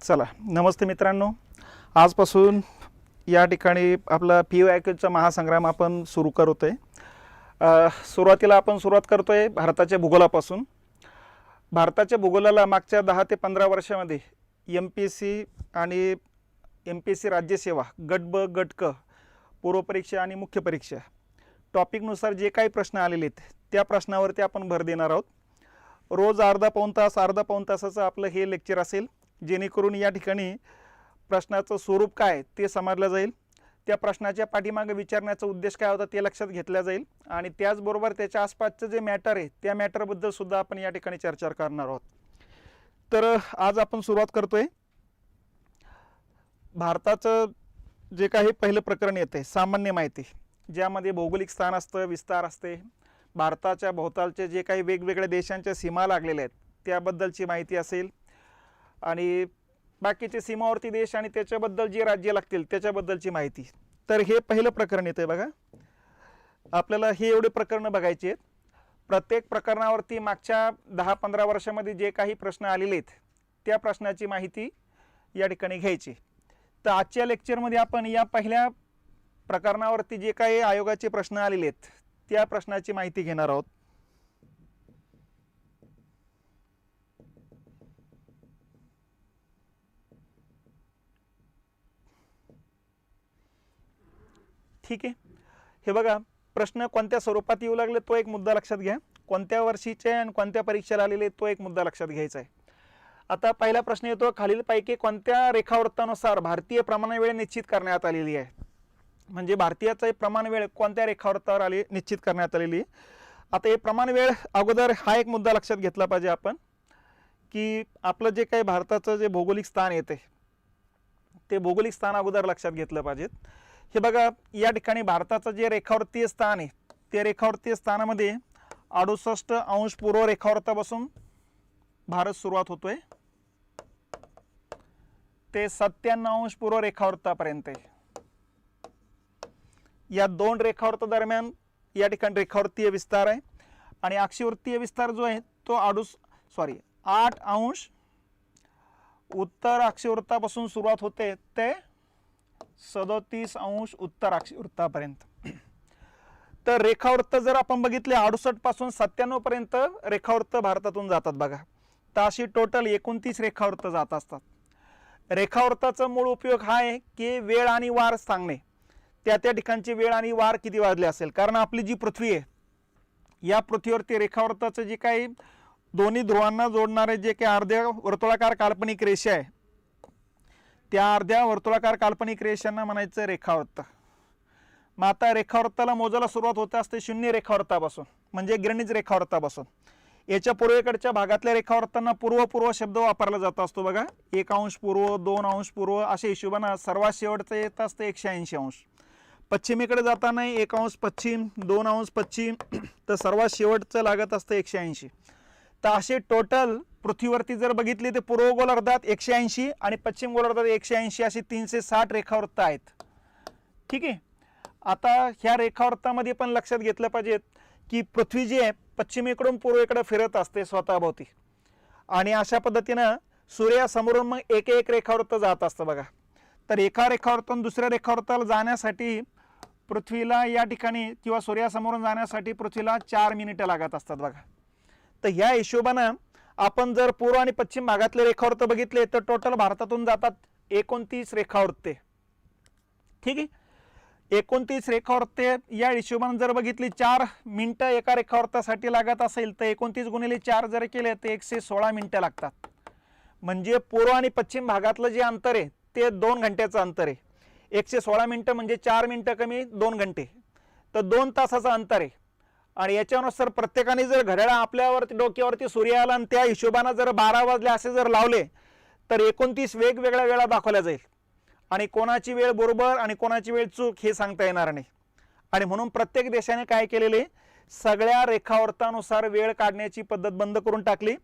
चला, नमस्ते मित्रांनो. आजपासून या ठिकाणी आपला PYQचा महासंग्राम आपण सुरू करतोय. सुरुवातीला आपण सुरुवात करतोय भारताच्या भूगोलापासून. भारताच्या भूगोलाला मागच्या 10 ते 15 वर्षामध्ये MPSC आणि MPSC राज्यसेवा गट ब गट क पूर्व परीक्षा आणि मुख्य परीक्षा टॉपिकनुसार जे काही प्रश्न आलेले आहेत त्या प्रश्नावरती आपण भर देणार आहोत. रोज अर्धा पाऊण तासाचं आपलं हे लेक्चर असेल, जेणेकरून या ठिकाणी प्रश्नाचं स्वरूप काय ते समजलं जाईल, त्या प्रश्नाच्या पाठीमागे विचारण्याचा उद्देश काय होता ते लक्षात घेतला जाईल आणि त्याचबरोबर त्याच्या आसपासचं जे मॅटर आहे त्या मॅटरबद्दल सुद्धा आपण या ठिकाणी चर्चा करणार आहोत. तर आज आपण सुरुवात करतोय. भारताचं जे काही पहिलं प्रकरण येते सामान्य माहिती, ज्यामध्ये भौगोलिक स्थान असतं, विस्तार असते, भारताच्या भोवतालचे जे काही वेगवेगळ्या देशांच्या सीमा लागलेल्या आहेत त्याबद्दलची माहिती असेल आणि बाकीचे सीमावर्ती देश आणि त्याच्याबद्दल जे राज्य लागतील त्याच्याबद्दलची माहिती. तर हे पहिलं प्रकरण येते बघा. आपल्याला हे एवढे प्रकरणं बघायचे आहेत. प्रत्येक प्रकरणावरती मागच्या 10-15 वर्षामध्ये जे काही प्रश्न आलेले आहेत त्या प्रश्नाची माहिती या ठिकाणी घ्यायची. तर आजच्या लेक्चरमध्ये आपण या पहिल्या प्रकरणावरती जे काही आयोगाचे प्रश्न आलेले आहेत त्या प्रश्नाची माहिती घेणार आहोत. ठीक आहे, हे बघा, प्रश्न कोणत्या स्वरूपात येऊ लागले तो एक मुद्दा लक्षात घ्या. कोणत्या वर्षीचे आणि कोणत्या परीक्षेला आलेले तो एक मुद्दा लक्षात घ्यायचा आहे. आता पहिला प्रश्न येतो, खालीलपैकी कोणत्या रेखावृत्तानुसार भारतीय प्रमाण वेळ निश्चित करण्यात आलेली आहे. म्हणजे भारतीयाचा प्रमाण वेळ कोणत्या रेखावृत्तावर आली निश्चित करण्यात आलेली आहे. आता हे प्रमाण वेळ अगोदर हा एक मुद्दा लक्षात घेतला पाहिजे आपण, की आपलं जे काही भारताचं जे भौगोलिक स्थान येते ते भौगोलिक स्थान अगोदर लक्षात घेतलं पाहिजेत. हे बघा, या ठिकाणी भारताचं जे रेखावृत्तीय स्थान आहे ते रेखावृत्तीय स्थानामध्ये 68° पूर्व रेखावृत्तापासून भारत सुरुवात होतोय ते 97° पूर्व रेखावृत्तापर्यंत. या दोन रेखावृत्त दरम्यान या ठिकाणी रेखावृत्तीय विस्तार आहे आणि अक्षवृत्तीय विस्तार जो आहे तो 8° उत्तर अक्षवृत्तापासून सुरुवात होते ते 37° उत्तर अक्षवृत्तापर्यंत. तर रेखावृत्त जर आपण बघितले 68 पासून 97 पर्यंत रेखावृत्त भारतातून जातात बघा. तर अशी टोटल 29 रेखावृत्त जात असतात. रेखावृत्ताचा मूळ उपयोग हा आहे की वेळ आणि वार सांगणे, त्या ठिकाणची वेळ आणि वार किती वाजले असेल. कारण आपली जी पृथ्वी आहे या पृथ्वीवरती रेखावृत्ताचं जे काही दोन्ही ध्रुवांना जोडणारे जे काही अर्ध्या वर्तुळाकार काल्पनिक रेषा आहे त्या अर्ध्या वर्तुळाकार काल्पनिक रेषांना म्हणायचं रेखावृत्त. मग आता रेखावृत्ताला मोजायला सुरुवात होते असते 0 रेखावृत्तापासून, म्हणजे ग्रीनिच रेखावृत्तापासून. याच्या पूर्वेकडच्या भागातल्या रेखावृत्तांना पूर्व शब्द वापरला जात असतो बघा. 1° पूर्व, 2° पूर्व अशा हिशोबाने सर्वात शेवटचं येत असतं 180°. पश्चिमेकडे जाताना 1° पश्चिम, 2° पश्चिम, तर सर्वात शेवटचं लागत असतं 180. तर असे टोटल पृथ्वीवरती जर बघितले तर पूर्व गोलार्धात 180 आणि पश्चिम गोलार्धात 180 अशी 360 रेखावृत्त आहेत. ठीक आहे. आता ह्या रेखावृत्तामध्ये पण लक्षात घेतलं पाहिजे की पृथ्वी जी आहे पश्चिमेकडून पूर्वेकडे फिरत असते स्वतःभोवती आणि अशा पद्धतीनं सूर्यासमोरून मग एक रेखावृत्त जात असतं बघा. तर एका रेखावृत्तातून दुसऱ्या रेखावृत्ताला जाण्यासाठी पृथ्वीला या ठिकाणी किंवा सूर्यासमोरून जाण्यासाठी पृथ्वीला 4 मिनिटं लागत असतात बघा. तर ह्या हिशोबानं आपण जर पूर्व आणि पश्चिम भागातले रेखावृत्त बघितले तर टोटल भारतातून जातात 29 रेखावृत्ते. ठीक आहे. 29 रेखावृत्ते या हिशोबाने जर बघितली 4 मिनिटं एका रेखावृत्तासाठी लागत असेल तर 29 गुणिले 4 जर केले तर 116 मिनिटं लागतात. म्हणजे पूर्व आणि पश्चिम भागातलं जे अंतर आहे ते 2 घंट्याचं अंतर आहे. 116 मिनिटं म्हणजे 4 मिनिटं कमी 2 घंटे, तर 2 तासाचं अंतर आहे. आणि याच्यानुसार प्रत्येकाने जर घड्याळ आपल्यावरती डोक्यावरती सूर्य आला आणि त्या हिशोबाने जर 12 वाजले असे जर लावले तर 29 वेगवेगळ्या वेळा दाखवल्या जाईल आणि कोणाची वेळ बरोबर आणि कोणाची वेळ चूक हे सांगता येणार नाही. आणि म्हणून प्रत्येक देशाने काय केलेले, सगळ्या रेखावृत्तानुसार वेळ काढण्याची पद्धत बंद करून टाकली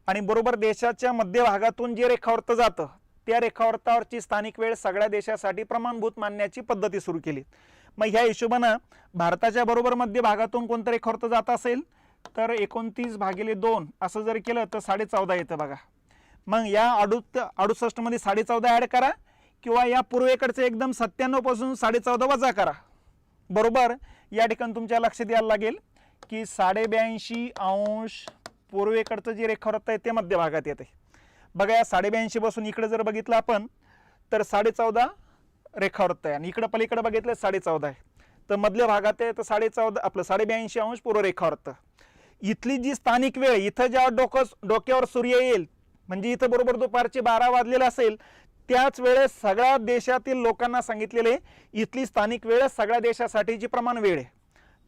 आणि बरोबर देशाच्या मध्यभागातून जे रेखावृत्त जातं त्या रेखावृत्तावरची स्थानिक वेळ सगळ्या देशासाठी प्रमाणभूत मानण्याची पद्धती सुरू केली. मग ह्या हिशोबानं भारताच्या बरोबर मध्य भागातून कोणतं रेखावृत्त जात असेल तर 29/2 असं जर केलं तर 14.5 येतं बघा. मग या 68 मध्ये 14.5 ऍड करा किंवा या पूर्वेकडचे एकदम 97 पासून 14.5 वजा करा. बरोबर या ठिकाणी तुमच्या लक्षात यायला लागेल की 82.5 पूर्वेकडचं जे रेखावृत्त आहे ते मध्य भागात येते. बघा या 82.5 पासून इकडे जर बघितलं आपण तर 14.5 रेखावृत्त आहे आणि इकडे पलीकडे बघितलं 14.5 आहे. तर मधल्या भागात आहे तर 14.5 आपलं 82.5 पूर्व रेखावृत्त. इथली जी स्थानिक वेळ इथं जेव्हा डोक्यावर सूर्य येईल म्हणजे इथं बरोबर दुपारचे 12 वाजलेले असेल त्याच वेळेस सगळ्या देशातील लोकांना सांगितलेले इथली स्थानिक वेळ सगळ्या देशासाठीची प्रमाण वेळ आहे.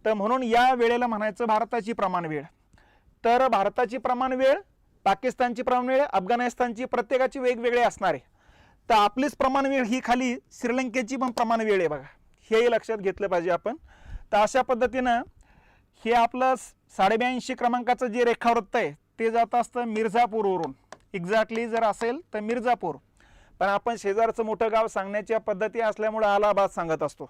तर म्हणून या वेळेला म्हणायचं भारताची प्रमाण वेळ. तर भारताची प्रमाण वेळ, पाकिस्तानची प्रमाण वेळ, अफगाणिस्तानची प्रत्येकाची वेगवेगळी असणार आहे. तर आपलीच प्रमाण वेळ ही खाली श्रीलंकेची पण प्रमाण वेळ आहे बघा, हेही लक्षात घेतलं पाहिजे आपण. तर अशा पद्धतीनं हे आपलं 82.5 क्रमांकाचं जे रेखावृत्त आहे ते जात असतं मिर्झापूरवरून. एक्झॅक्टली जर असेल तर मिर्झापूर, पण आपण शेजारचं मोठं गाव सांगण्याच्या पद्धती असल्यामुळे अलाहाबाद सांगत असतो.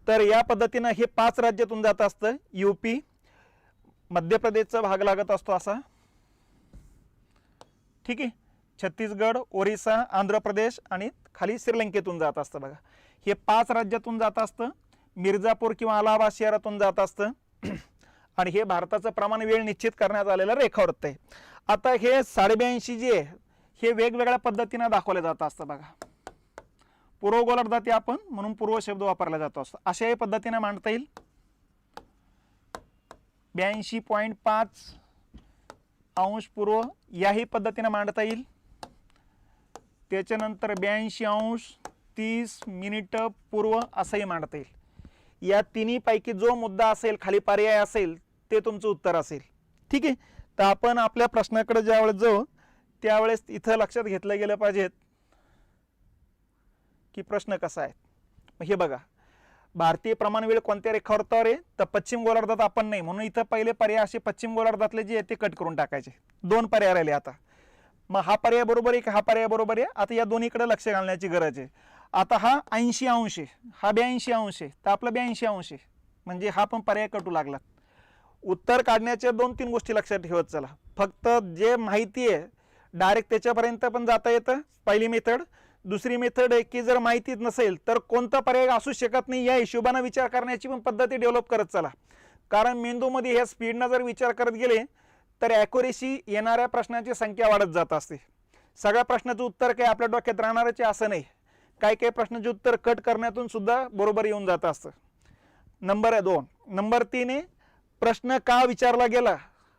तर या पद्धतीनं हे 5 राज्यातून जात असतं. यूपी, मध्य प्रदेशचा भाग लागत असतो असा, ठीक आहे, छत्तीसगड, ओरिसा, आंध्र प्रदेश आणि खाली श्रीलंकेतून जात असतं बघा. हे 5 राज्यातून जात असतं. मिर्झापूर किंवा अलाहाबाद शहरातून जात असतं आणि हे भारताचं प्रमाण वेळ निश्चित करण्यात आलेलं रेखावृत्त आहे. आता हे 82.5 जे आहे हे वेगवेगळ्या पद्धतीने दाखवले जात असतं बघा. पूर्व गोलार्धात आपण म्हणून पूर्व शब्द वापरला जातो असतो. अशाही पद्धतीने मांडता येईल. 82.5 अंश पूर्व याही पद्धतीने मांडता येईल. त्याच्यानंतर 82 अंश 30 मिनिटं पूर्व असंही मांडता येईल. या तिन्ही पैकी जो मुद्दा असेल खाली पर्याय असेल ते तुमचं उत्तर असेल. ठीक आहे. तर आपण आपल्या प्रश्नाकडे ज्यावेळेस जाऊ त्यावेळेस इथं लक्षात घेतलं गेलं पाहिजेत की प्रश्न कसा आहे. हे बघा, भारतीय प्रमाण वेळ कोणत्या रेखावृत्तावर आहे तर पश्चिम गोलार्धात आपण नाही, म्हणून इथं पहिले पर्याय असे पश्चिम गोलार्धातले जे आहे ते कट करून टाकायचे. 2 पर्याय राहिले. आता मग हा पर्याय बरोबर आहे की हा पर्याय बरोबर आहे, आता या दोन्हीकडे लक्ष घालण्याची गरज आहे. आता हा 80 अंश आहे, हा 82 अंश आहे, तर आपलं 82 अंश आहे, म्हणजे हा पण पर्याय कटू लागला. उत्तर काढण्याच्या 2-3 गोष्टी लक्षात ठेवत चला. फक्त जे माहिती आहे डायरेक्ट त्याच्यापर्यंत पण जाता येतं, पहिली मेथड. दुसरी मेथड आहे की जर माहितीच नसेल तर कोणता पर्याय असू शकत नाही या हिशोबाने विचार करण्याची पण पद्धती डेव्हलप करत चला. कारण मेंदूमध्ये ह्या स्पीडनं जर विचार करत गेले तर ॲक्युरेसी येणाऱ्या प्रश्नांची संख्या वाढत जात असते. सगळ्या प्रश्नाचं उत्तर काही आपल्या डोक्यात राहणारच असं नाही, काही काही प्रश्नाचे उत्तर कट करण्यातून सुद्धा बरोबर येऊन जात असतं. नंबर 2. नंबर 3 आहे प्रश्न का विचारला गेला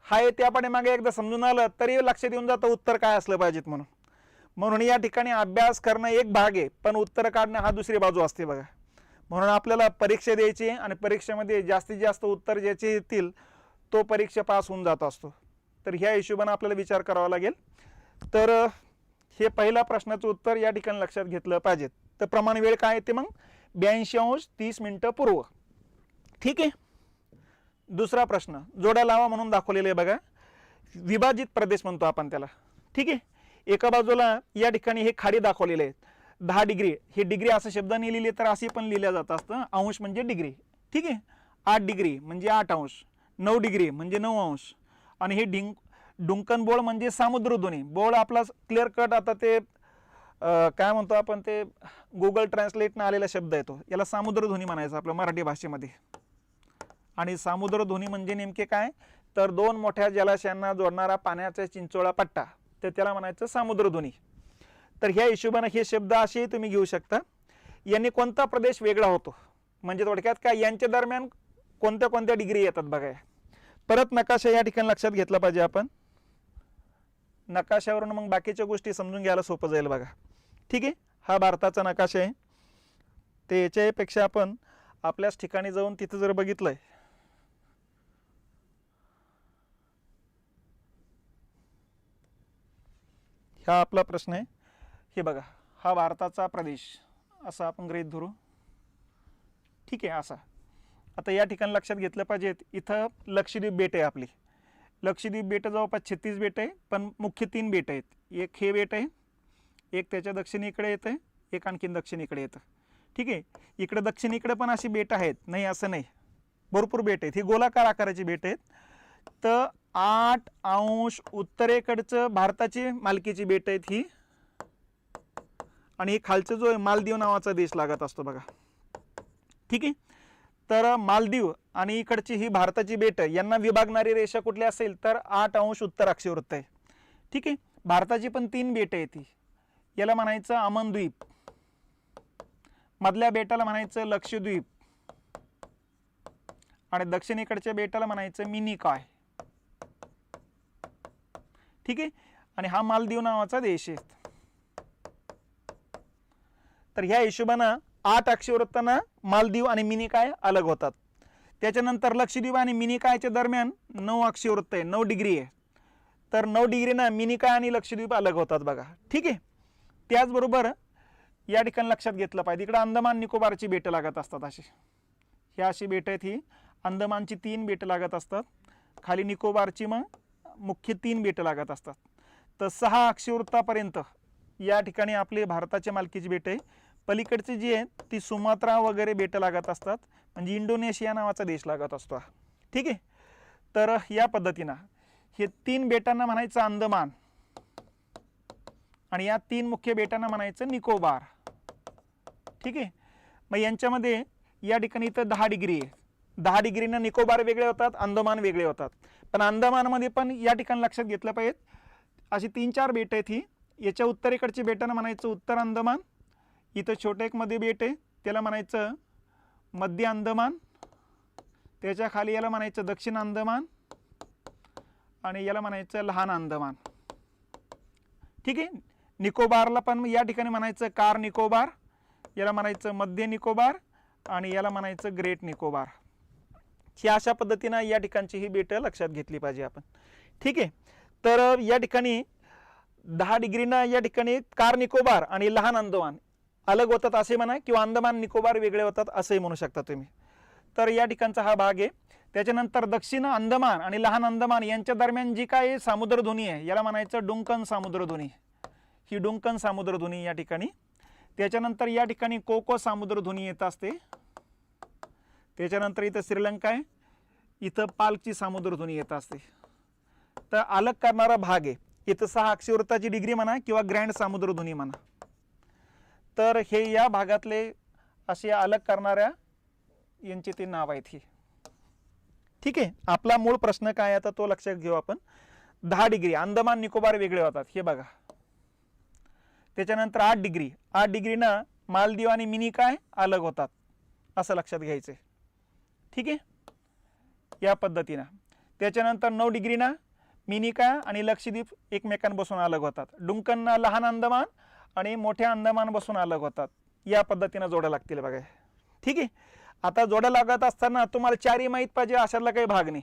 हा आहे त्यापाठी मागे एकदा समजून आलं तरी लक्षात येऊन जातं उत्तर काय असलं पाहिजेत म्हणून. म्हणून या ठिकाणी अभ्यास करणं एक भाग आहे पण उत्तर काढणं हा दुसरी बाजू असते बघा. म्हणून आपल्याला परीक्षा द्यायची आणि परीक्षेमध्ये जास्तीत जास्त उत्तर ज्याचे येतील तो परीक्षा पास होऊन जात असतो. तर ह्या हिशोबाने आपल्याला विचार करावा लागेल. तर हे पहिल्या प्रश्नाचं उत्तर या ठिकाणी लक्षात घेतलं पाहिजे. तर प्रमाण वेळ काय ते मग 82 अंश 30 मिनिटं पूर्व. ठीक आहे. दुसरा प्रश्न जोड्या लावा म्हणून दाखवलेले आहे बघा. विभाजित प्रदेश म्हणतो आपण त्याला. ठीक आहे. एका बाजूला या ठिकाणी हे खाडी दाखवलेले आहेत 10 डिग्री. हे डिग्री असं शब्दाने लिहिले तर असे पण लिहिल्या जात असतं. अंश म्हणजे डिग्री. ठीक आहे. 8 डिग्री म्हणजे 8 अंश, 9 डिग्री म्हणजे 9 अंश. आणि हे डुंकन बोळ म्हणजे सामुद्रधुनी बोळ. आपला क्लिअर कट आता ते काय म्हणतो आपण ते गुगल ट्रान्सलेटनं आलेला शब्द आहे तो. याला सामुद्रधुनी म्हणायचं आपल्या मराठी भाषेमध्ये. आणि सामुद्रधुनी म्हणजे नेमके काय तर 2 मोठ्या जलाशयांना जोडणारा पाण्याचा चिंचोळा पट्टा, तर त्याला म्हणायचं सामुद्रधुनी. तर ह्या हिशोबाने हे शब्द असेही तुम्ही घेऊ शकता. यांनी कोणता प्रदेश वेगळा होतो म्हणजे थोडक्यात काय यांच्या दरम्यान कोणत्या कोणत्या डिग्री येतात बघा. परत नकाशा या ठिकाणी लक्षात घेतला पाहिजे आपण. नकाशावरून मग बाकीच्या गोष्टी समजून घ्यायला सोपं जाईल बघा. ठीक आहे. हा भारताचा नकाशा आहे. ते याच्यापेक्षा आपण आपल्याच ठिकाणी जाऊन तिथं जर बघितलंय हा आपला प्रश्न आहे. हे बघा हा भारताचा प्रदेश असा आपण गृहीत धरू. ठीक आहे. असा आता या ठिकाणी लक्षात घेतलं पाहिजे इथं लक्षद्वीप बेट आहे आपली. लक्षद्वीप बेट जवळपास 36 बेट आहे पण मुख्य 3 बेट आहेत. एक हे बेट आहे, एक त्याच्या दक्षिणेकडे येतं, एक आणखीन दक्षिणेकडे येतं. ठीक आहे. इकडे दक्षिणेकडे पण अशी बेट आहेत, नाही असं नाही, भरपूर बेट आहेत. ही गोलाकार आकाराची बेट आहेत. तर 8° उत्तरेकडचं भारताची मालकीची बेट आहेत ही, आणि हे खालचं जो आहे मालदीव नावाचा देश लागत असतो बघा. ठीक आहे. तर मालदीव आणि इकडची ही भारताची बेट यांना विभागणारी रेषा कुठली असेल तर 8° उत्तर अक्षवृत्त आहे. ठीक आहे. भारताची पण 3 बेट आहेत ती. याला म्हणायचं अमनद्वीप, मधल्या बेटाला म्हणायचं लक्षद्वीप, आणि दक्षिणेकडच्या बेटाला म्हणायचं मिनिकॉय. ठीक आहे. आणि हा मालदीव नावाचा देश आहे. तर ह्या हिशोबानं 8 अक्षवृत्तांना मालदीव आणि मिनिकॉय अलग होतात. त्याच्यानंतर लक्षद्वीप आणि मिनिकॉयच्या दरम्यान 9 अक्षवृत्त आहे, 9 डिग्री आहे. तर 9 डिग्रीना मिनिकॉय आणि लक्षद्वीप अलग होतात बघा. ठीक आहे. त्याचबरोबर या ठिकाणी लक्षात घेतलं पाहिजे, इकडे अंदमान निकोबारची बेटं लागत असतात. ही अशी बेटं आहेत, ही अंदमानची 3 बेटं लागत असतात, खाली निकोबारची मग मुख्य 3 बेटं लागत असतात. तर 6 अक्षवृत्तापर्यंत या ठिकाणी आपले भारताच्या मालकीची बेटं आहे. पलीकडची जी आहे ती सुमात्रा वगैरे बेटं लागत असतात, म्हणजे इंडोनेशिया नावाचा देश लागत असतो. ठीक आहे. तर या पद्धतीनं हे 3 बेटांना म्हणायचं अंदमान, आणि या 3 मुख्य बेटांना म्हणायचं निकोबार. ठीक आहे. मग यांच्यामध्ये या ठिकाणी इथं 10 डिग्री आहे. 10 डिग्रीनं निकोबार वेगळे होतात, अंदमान वेगळे होतात. पण अंदमानमध्ये पण या ठिकाणी लक्षात घेतलं पाहिजे, अशी 3-4 बेट आहेत ही. याच्या उत्तरेकडची बेटांना म्हणायचं उत्तर अंदमान. इथं छोटं एक मध्ये बेट आहे, त्याला म्हणायचं मध्य अंदमान. त्याच्या खाली याला म्हणायचं दक्षिण अंदमान, आणि याला म्हणायचं लहान अंदमान. ठीक आहे. निकोबारला पण या ठिकाणी म्हणायचं कार निकोबार, याला म्हणायचं मध्य निकोबार, आणि याला म्हणायचं ग्रेट निकोबार. ही अशा पद्धतीनं या ठिकाणची ही बेटं लक्षात घेतली पाहिजे आपण. ठीक आहे. तर या ठिकाणी 10 डिग्रीना या ठिकाणी कार निकोबार आणि लहान अंदमान अलग होतात असे म्हणा, किंवा अंदमान निकोबार वेगळे होतात असंही म्हणू शकता तुम्ही. तर या ठिकाणचा हा भाग आहे. त्याच्यानंतर दक्षिण अंदमान आणि लहान अंदमान यांच्या दरम्यान जी काय सामुद्रधुनी आहे याला म्हणायचं डुंकन सामुद्रधुनी. ही डुंकन सामुद्रधुनी या ठिकाणी. त्याच्यानंतर या ठिकाणी कोको सामुद्रधुनी येत असते. त्याच्यानंतर इथं श्रीलंका आहे, इथं पाल्कची सामुद्रधुनी येत असते. तर अलग करणारा भाग आहे. इथं 6 अक्षवृत्ताची डिग्री म्हणा किंवा ग्रँड सामुद्रधुनी म्हणा. तर हे या भागातले असे अलग करणाऱ्या यांची ते नाव आहेत ही. ठीक आहे. आपला मूळ प्रश्न काय आता तो लक्षात घेऊ आपण. 10 डिग्री अंदमान निकोबार वेगळे होतात हे बघा. त्याच्यानंतर 8 डिग्री, 8 डिग्रीना मालदीव आणि मिनिकॉय अलग होतात असं लक्षात घ्यायचं. ठीक आहे. या पद्धतीनं. त्याच्यानंतर 9 डिग्रीना मिनिकॉय आणि लक्षद्वीप एकमेकांपासून अलग होतात. डुंकनना लहान अंदमान आणि मोठ्या अंदमान बसून अलग होतात. या पद्धतीनं जोड्या लागतील बघा. ठीक आहे. आता जोड्या लागत असताना तुम्हाला 4ही माहीत पाहिजे अशातला काही भाग नाही,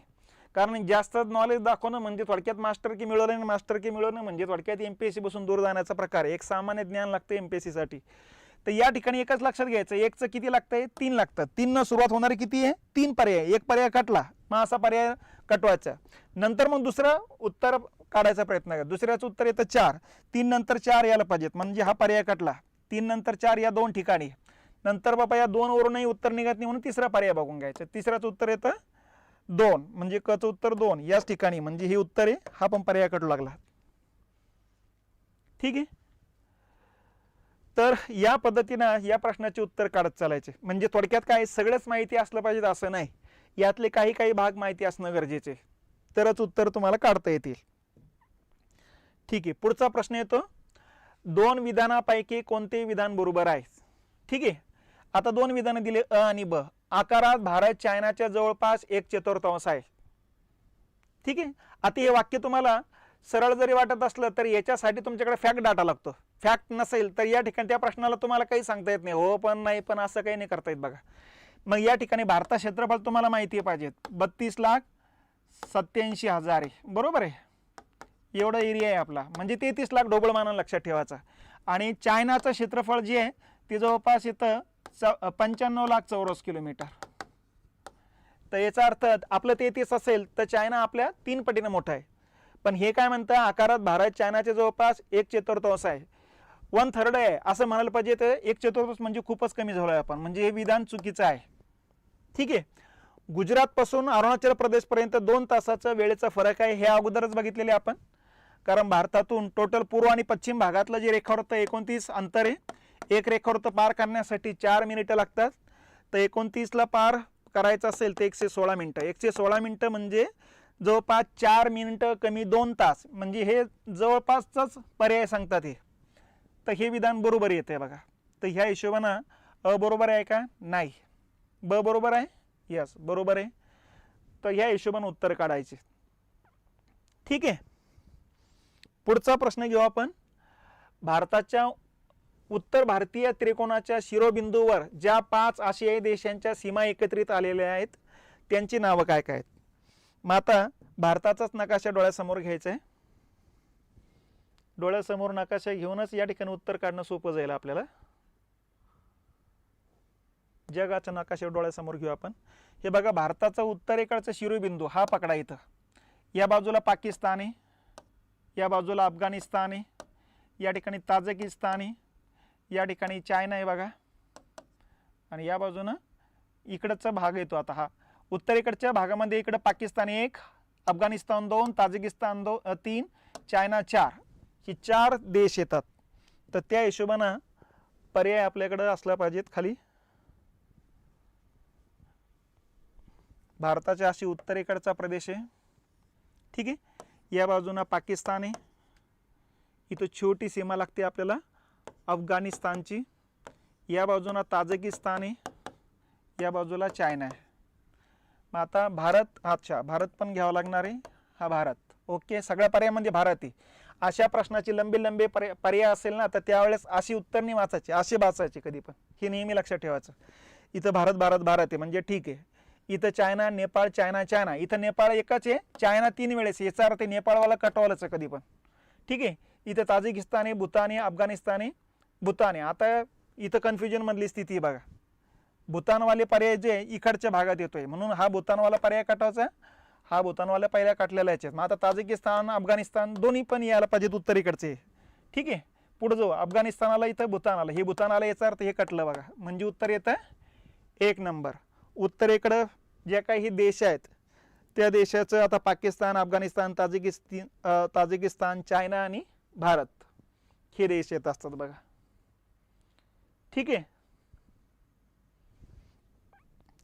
कारण जास्त नॉलेज दाखवणं म्हणजे थोडक्यात मास्टर की मिळवलं आणि मास्टर की मिळवणं म्हणजे थोडक्यात MPSC बसून दूर जाण्याचा प्रकार आहे. एक सामान्य ज्ञान लागतं MPSC साठी. तर या ठिकाणी एकच लक्षात घ्यायचं, एकचं किती लागतंय 3 लागतात. 3 न सुरुवात होणारी किती आहे 3 पर्याय. एक पर्याय कटला मग असा पर्याय कटवायचा, नंतर मग दुसरं उत्तर काढायचा प्रयत्न करा. दुसऱ्याचं उत्तर येतं 4, 3 नंतर 4 यायला पाहिजेत म्हणजे हा पर्याय कटला. 3 नंतर 4 या 2 ठिकाणी, नंतर बाबा या 2 वरूनही उत्तर निघत नाही म्हणून तिसरा पर्याय बघून घ्यायचा. तिसऱ्याचं उत्तर येतं 2 म्हणजे कचं उत्तर 2 याच ठिकाणी, म्हणजे हे उत्तर आहे. हा पण पर्याय कटू लागला. ठीक आहे. तर या पद्धतीनं या प्रश्नाचे उत्तर काढत चालायचे. म्हणजे थोडक्यात काय सगळंच माहिती असलं पाहिजे असं नाही, यातले काही भाग माहिती असणं गरजेचे, तरच उत्तर तुम्हाला काढता येतील. ठीक आहे. पुढचा प्रश्न येतो, 2 विधानापैकी कोणते विधान बरोबर आहे. ठीक आहे. आता 2 विधान दिले अ आणि ब. आकारात भारत चायनाच्या जवळपास 1/4 आहे. ठीक आहे. आता हे वाक्य तुम्हाला सरळ जरी वाटत असलं तर याच्यासाठी तुमच्याकडे फॅक्ट डाटा लागतो. फॅक्ट नसेल तर या ठिकाणी त्या प्रश्नाला तुम्हाला काही सांगता येत नाही, हो पण नाही पण असं काही नाही करता येत बघा. मग या ठिकाणी भारतात क्षेत्रफळ तुम्हाला माहिती पाहिजे 32,87,000 आहे. बरोबर आहे. एवढा एरिया आहे आपला, म्हणजे 33 लाख ढोबळ मानानं लक्षात ठेवायचा. आणि चायनाचं क्षेत्रफळ जे आहे ते जवळपास येतं 95 लाख चौरस किलोमीटर. तर याचा अर्थ आपलं 33 असेल तर चायना आपल्या 3 पटीने मोठा आहे. पण हे काय म्हणतं, आकारात भारत चायनाच्या जवळपास 1/4 आहे, 1/3 आहे असं म्हणायला पाहिजे. तर 1/4 म्हणजे खूपच कमी झालोय आपण, म्हणजे हे विधान चुकीचं आहे. ठीक आहे. गुजरात पासून अरुणाचल प्रदेश पर्यंत 2 तासाचा वेळेचा फरक आहे, हे अगोदरच बघितलेले आपण. कारण भारतातून टोटल पूर्व आणि पश्चिम भागातलं जे रेखावृत्त 29 अंतर आहे, एक रेखावृत्त पार करण्यासाठी 4 मिनिटं लागतात. तर 29ला पार करायचं असेल तर 116 मिनिटं. 116 मिनिटं म्हणजे जवळपास 4 मिनिटं कमी 2 तास, म्हणजे हे जवळपासच पर्याय सांगतात हे. तर हे विधान बरोबर येते बघा. तर ह्या हिशोबानं अ बरोबर आहे का? नाही. ब बरोबर आहे? यस बरोबर आहे. तर ह्या हिशोबाने उत्तर काढायचे. ठीक आहे. पुढचा प्रश्न घेऊ आपण. भारताच्या उत्तर भारतीय त्रिकोणाच्या शिरोबिंदूवर ज्या 5 आशियाई देशांच्या सीमा एकत्रित आलेल्या आहेत त्यांची नावं काय काय आहेत? मग आता भारताचाच नकाशा डोळ्यासमोर घ्यायचा आहे. डोळ्यासमोर नकाशा घेऊनच या ठिकाणी उत्तर काढणं सोपं जाईल आपल्याला. जगाचा नकाशा डोळ्यासमोर घेऊ आपण. हे बघा, भारताचा उत्तरेकडचा शिरोबिंदू हा पकडा. इथं या बाजूला पाकिस्तान आहे, या बाजूला अफगाणिस्तान आहे, या ठिकाणी ताजिकिस्तान आहे, या ठिकाणी चायना आहे बघा, आणि या बाजूनं इकडचा भाग येतो. आता हा उत्तरेकडच्या भागामध्ये इकडं पाकिस्तान 1, अफगाणिस्तान 2, ताजिकिस्तान 3, चायना 4, ही 4 देश येतात. तर त्या हिशोबानं पर्याय आपल्याकडे असला पाहिजेत खाली. भारताच्या अशी उत्तरेकडचा प्रदेश आहे. ठीक आहे. या बाजूला पाकिस्तान आहे, इथं छोटी सीमा लागते आपल्याला अफगाणिस्तानची. या बाजूला ताजिकिस्तान आहे, या बाजूला चायना आहे. मग आता भारत, अच्छा भारत पण घ्यावा लागणार आहे. हा भारत. ओके, सगळ्या पर्यायामध्ये भारत आहे. अशा प्रश्नाची लंबे पर्याय असेल ना, तर त्यावेळेस अशी उत्तर नाही वाचायची, असे वाचायचे कधी पण. हे नेहमी लक्षात ठेवायचं. इथं भारत भारत भारत आहे म्हणजे ठीक आहे. इथं चायना नेपाळ चायना चायना, इथं नेपाळ एकच आहे, चायना 3 वेळेस. याचा अर्थ नेपाळवाला कटवालाच आहे कधी पण. ठीक आहे. इथं ताजिकिस्तान आहे, भूतान आहे, अफगाणिस्तान आहे, भूतान आहे. आता इथं कन्फ्युजन मधली स्थिती बघा. भूतानवाले पर्याय जे इकडच्या भागात येतोय म्हणून हा भूतानवाला पर्याय काटायचा, हा भूतानवाला पहिल्या काटलेला आहे. मग आता ताजिकिस्तान अफगाणिस्तान दोन्ही पण यायला पाहिजेत उत्तरेकडचे. ठीक आहे. पुढे जाऊ. अफगाणिस्तान आला, इथं भूतान आलं, हे भूतान आलं, याचा अर्थ हे कटलं बघा. म्हणजे उत्तर येतं 1 नंबर. उत्तरेकडं जे काही देश आहेत त्या देशाचं आता पाकिस्तान, अफगाणिस्तान, ताजिकिस्तान, चायना आणि भारत हे देश येत असतात बघा. ठीक आहे.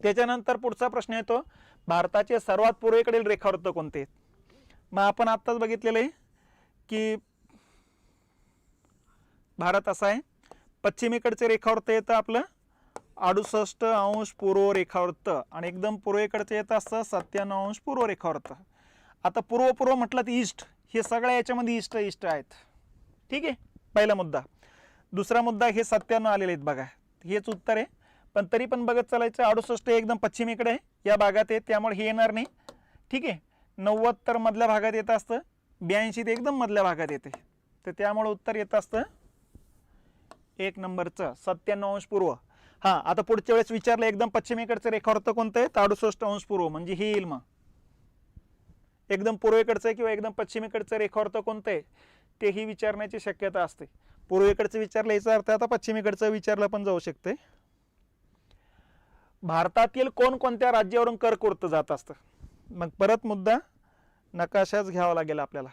त्याच्यानंतर पुढचा प्रश्न येतो, भारताचे सर्वात पूर्वेकडील रेखावृत्त कोणते? मग आपण आत्ताच बघितलेलं आहे की भारत असा आहे. पश्चिमेकडचे रेखावृत्त येतं आपलं 68° पूर्व रेखावृत्त, आणि एकदम पूर्वेकडचे येत असतं 97° पूर्व रेखावृत्त. आता पूर्व म्हटलं तर ईस्ट, हे सगळ्या याच्यामध्ये ईस्ट आहेत. ठीक आहे. पहिला मुद्दा. दुसरा मुद्दा, हे 97 आलेले आहेत बघा, हेच उत्तर आहे. पण तरी पण बघत चालायचं. 68 एकदम पश्चिमेकडे आहे, या भागात आहे, त्यामुळे हे येणार नाही. ठीक आहे. 90 तर मधल्या भागात येत असतं, 82 ते एकदम मधल्या भागात येते. तर त्यामुळे उत्तर येत असतं 1 नंबरचं 97° पूर्व. हा, आता पुढच्या वेळेस विचारलं एकदम पश्चिमेकडचं रेखावृत्त कोणतं आहे, 68° पूर्व, म्हणजे हे येईल. मग एकदम पूर्वेकडचं किंवा एकदम पश्चिमेकडचं रेखावृत्त कोणतं आहे तेही विचारण्याची शक्यता असते. पूर्वेकडचं विचारलं याचा अर्थ आता पश्चिमेकडचं विचारलं पण जाऊ शकते. भारतातील कोणकोणत्या राज्यावरून कर्कवृत्त जात असतं? मग परत मुद्दा, नकाशाच घ्यावा लागेल आपल्याला.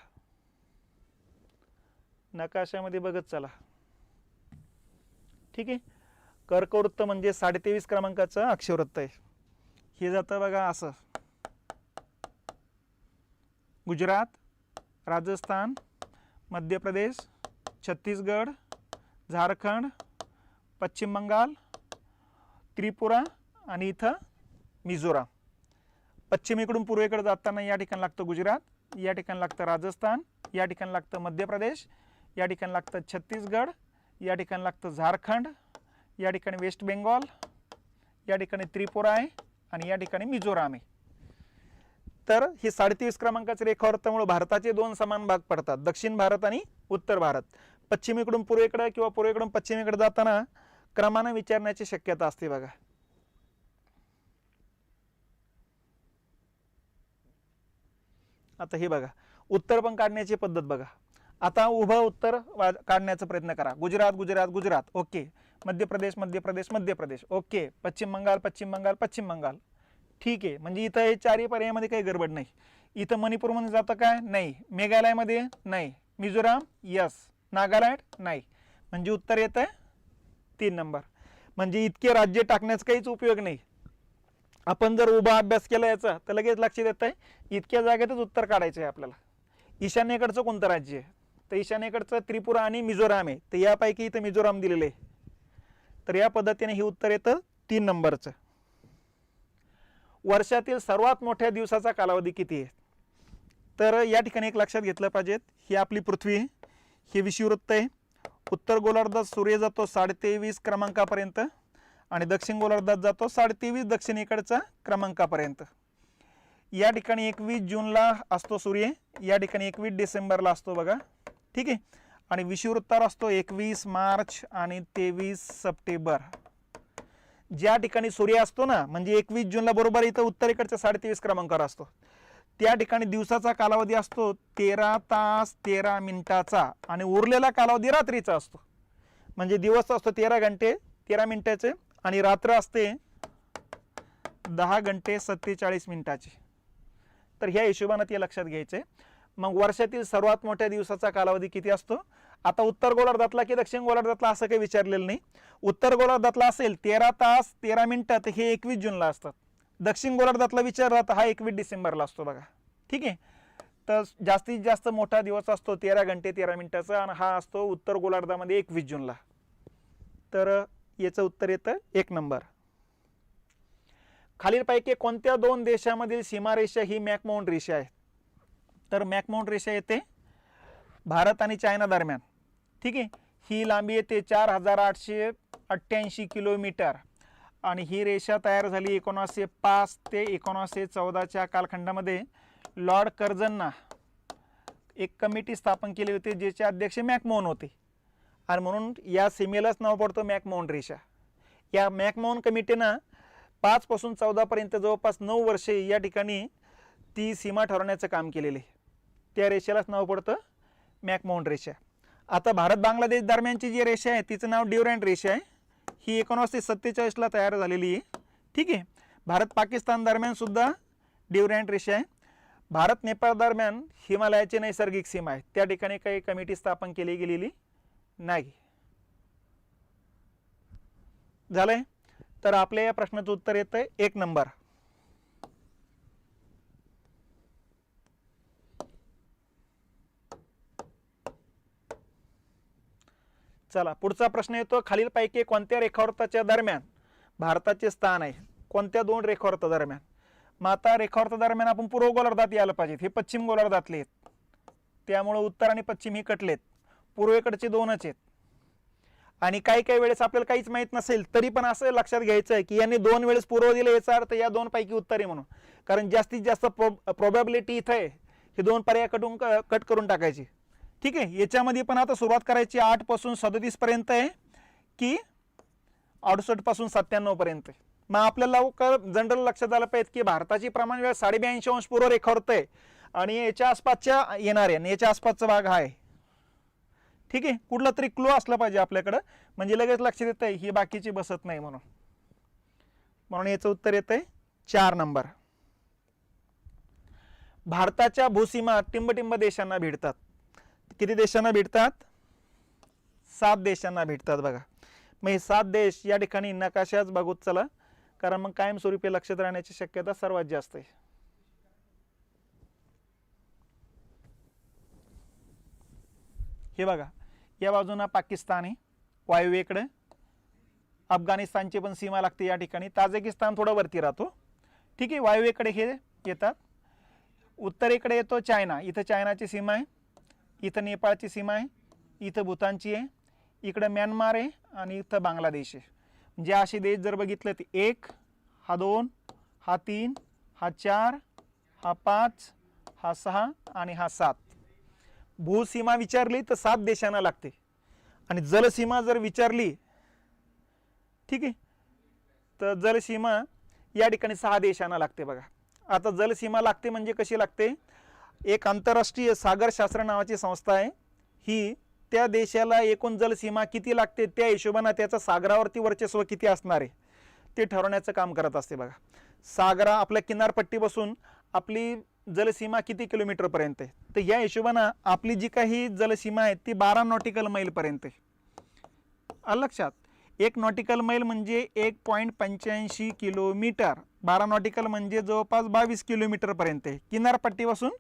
नकाशामध्ये बघत चला. ठीक आहे. कर्कवृत्त म्हणजे 23.5 क्रमांकाचं अक्षवृत्त आहे. हे जातं बघा असं, गुजरात, राजस्थान, मध्य प्रदेश, छत्तीसगड, झारखंड, पश्चिम बंगाल, त्रिपुरा आणि इथं मिझोराम. पश्चिमेकडून पूर्वेकडे जाताना या ठिकाणी लागतं गुजरात, या ठिकाणी लागतं राजस्थान, या ठिकाणी लागतं मध्य प्रदेश, या ठिकाणी लागतं छत्तीसगड, या ठिकाणी लागतं झारखंड, या ठिकाणी वेस्ट बेंगॉल, या ठिकाणी त्रिपुरा आहे आणि या ठिकाणी मिझोराम आहे. तर हे 23.5 क्रमांकाचे रेखावृत्तामुळे भारताचे 2 समान भाग पडतात, दक्षिण भारत आणि उत्तर भारत. पश्चिमेकडून पूर्वेकडे किंवा पूर्वेकडून पश्चिमेकडे जाताना क्रमाने विचारण्याची शक्यता असते बघा. आता हे बघा, उत्तर पण काढण्याची पद्धत बघा. आता उभं उत्तर काढण्याचा प्रयत्न करा. गुजरात गुजरात गुजरात, ओके. मध्य प्रदेश मध्य प्रदेश मध्य प्रदेश, ओके. पश्चिम बंगाल पश्चिम बंगाल पश्चिम बंगाल, ठीक आहे, म्हणजे इथं हे चारही पर्यायामध्ये काही गडबड नाही. इथं मणिपूरमध्ये जातं काय? नाही. मेघालयमध्ये नाही. मिझोराम यस. नागालँड नाही. म्हणजे उत्तर येतं 3 नंबर. म्हणजे इतके राज्य टाकण्याचा काहीच उपयोग नाही. आपण जर उभा अभ्यास केला याचा तर लगेच लक्षात येत आहे इतक्या जागेतच उत्तर काढायचं आहे आपल्याला. ईशान्येकडचं कोणतं राज्य आहे? तर ईशान्येकडचं त्रिपुरा आणि मिझोराम आहे. तर यापैकी इथं मिझोराम दिलेले आहे. तर या पद्धतीने हे उत्तर येतं 3 नंबरचं. वर्षातील सर्वात मोठ्या दिवसाचा कालावधी किती आहे? तर या ठिकाणी एक लक्षात घेतलं पाहिजे, ही आपली पृथ्वी आहे, हे विषुववृत्त आहे. उत्तर गोलार्धात सूर्य जातो 23.5 क्रमांकापर्यंत आणि दक्षिण गोलार्धात जातो 23.5 दक्षिणेकडच्या क्रमांकापर्यंत. या ठिकाणी 21 जूनला असतो सूर्य, या ठिकाणी 21 डिसेंबरला असतो बघा. ठीक आहे. आणि विषुववृत्तावर असतो 21 मार्च आणि 23 सप्टेंबर. ज्या ठिकाणी सूर्य असतो ना, म्हणजे 21 जूनला बरोबर इथं उत्तरेकडच्या 23.5 क्रमांकावर असतो, त्या ठिकाणी दिवसाचा कालावधी असतो 13 तास 13 मिनिटाचा आणि उरलेला कालावधी रात्रीचा असतो. म्हणजे दिवस असतो 13 घंटे 13 मिनिटाचे आणि रात्र असते 10 घंटे 47 मिनिटाची. तर ह्या हिशोबाने ते लक्षात घ्यायचे. मग वर्षातील सर्वात मोठ्या दिवसाचा कालावधी किती असतो? आता उत्तर गोलार्धातला की दक्षिण गोलार्धातला असं काही विचारलेलं नाही. उत्तर गोलार्धातला असेल 13 तास 13 मिनिटं तर हे 21 जूनला असतात. दक्षिण गोलार्धातला विचारला तर हा 21 डिसेंबरला असतो बघा. ठीक आहे. तर जास्तीत जास्त मोठा दिवस असतो 13 घंटे 13 मिनिटाचा आणि हा असतो उत्तर गोलार्धामध्ये 21 जूनला. तर याचं उत्तर येतं 1 नंबर. खालीलपैकी कोणत्या 2 देशामधील सीमारेषा ही मॅकमोहन रेषा आहे? तर मॅकमोहन रेषा येते भारत आणि चायना दरम्यान. ठीक आहे. ही लांबी येते 4888 किलोमीटर आणि ही रेषा तयार झाली 1905 ते 1914च्या कालखंडामध्ये. लॉर्ड कर्झनना एक कमिटी स्थापन केली होती ज्याचे अध्यक्ष मॅकमोहन होते आणि म्हणून या सीमेलाच नाव पडतं मॅकमोहन रेषा. या मॅकमोहन कमिटीनं 5 पासून 14 पर्यंत जवळपास 9 वर्षे या ठिकाणी ती सीमा ठरवण्याचं काम केलेले. त्या रेषेलाच नाव पडतं मॅकमोहन रेषा. आता भारत बांगलादेश दरम्यानची जी रेषा आहे तिचं नाव ड्युरँट रेषा आहे. ही 1947ला तयार झालेली आहे. ठीक आहे. भारत पाकिस्तान दरम्यान सुद्धा ड्युरँट रेषा आहे. भारत नेपाळ दरम्यान हिमालयाची नैसर्गिक सीमा आहे. त्या ठिकाणी काही कमिटी स्थापन केली गेलेली नाही. झालंय. तर आपल्या या प्रश्नाचं उत्तर येतंय 1 नंबर. चला पुढचा प्रश्न येतो, खालीलपैकी कोणत्या रेखावृत्ताच्या दरम्यान भारताचे स्थान आहे? कोणत्या 2 रेखावृत्ता दरम्यान? मग आता रेखावृत्ता दरम्यान आपण पूर्व गोलार्धात यायला पाहिजेत. हे पश्चिम गोलार्धातले आहेत, त्यामुळे उत्तर आणि पश्चिम ही कटलेत. पूर्वेकडचे 2च आहेत. आणि काही काही वेळेस आपल्याला काहीच माहित नसेल तरी पण असं लक्षात घ्यायचं आहे की यांनी 2 वेळेस पूर्व दिले याचा अर्थ या 2 पैकी उत्तर आहे म्हणून. कारण जास्तीत जास्त प्रोबॅबिलिटी इथं आहे. हे 2 पर्याय कट करून टाकायचे. ठीक आहे. याच्यामध्ये पण आता सुरुवात करायची 8 पासून 37 पर्यंत आहे की 68 पासून 97 पर्यंत. मग आपल्याला लवकर जनरल लक्षात आलं पाहिजे की भारताची प्रमाण वेळ 82.5 अंश पूर्व रेखावृत्त आहे आणि याच्या आसपासच्या येणार आहे, याच्या आसपासचा भाग हा आहे. ठीक आहे. कुठला तरी क्लू असला पाहिजे आपल्याकडं, म्हणजे लगेच लक्षात येत आहे ही बाकीची बसत नाही म्हणून. म्हणून याचं उत्तर येतंय 4 नंबर. भारताच्या भूसीमा टिंबटिंब देशांना भिडतात. किती देशांना भिडतात? 7 देशांना भिडतात बघा. मग हे 7 देश या ठिकाणी नकाशाच बघूत चला, कारण मग कायमस्वरूपी लक्षात राहण्याची शक्यता सर्वात जास्त आहे. हे बघा, या बाजूला पाकिस्तान आहे वायव्येकडे, अफगाणिस्तानची पण सीमा लागते या ठिकाणी. ताजिकिस्तान थोडं वरती राहतो. ठीक आहे. वायव्येकडे हे येतात. उत्तरेकडे येतो चायना, इथं चायनाची सीमा आहे, इथं नेपाळची सीमा आहे, इथं भूतानची आहे, इकडं म्यानमार आहे आणि इथं बांगलादेश आहे. म्हणजे असे देश जर बघितलं तर 1 हा 2 हा 3 हा 4 हा 5 हा 6 आणि हा 7. भूसीमा विचारली तर 7 देशांना लागते आणि जलसीमा जर विचारली, ठीक आहे, तर जलसीमा या ठिकाणी 6 देशांना लागते बघा. आता जलसीमा लागते म्हणजे कशी लागते? एक आंतरराष्ट्रीय सागरशास्त्र नावाची संस्था आहे, ही त्या देशाला एकूण जलसीमा किती लागते त्या हिशोबाने त्याचा सागरावरती वर्चस्व किती असणार आहे ते ठरवण्याचं काम करत असते बघा. सागरा आपल्या किनारपट्टीपासून आपली जलसीमा किती किलोमीटर पर्यंत आहे, तर या हिशोबानं आपली जी काही जलसीमा आहे ती 12 नॉटिकल मैल पर्यंत आहे. आलं लक्षात. 1 नॉटिकल मैल म्हणजे 1.85 किलोमीटर. 12 नॉटिकल म्हणजे जवळपास 22 किलोमीटर पर्यंत आहे. किनारपट्टीपासून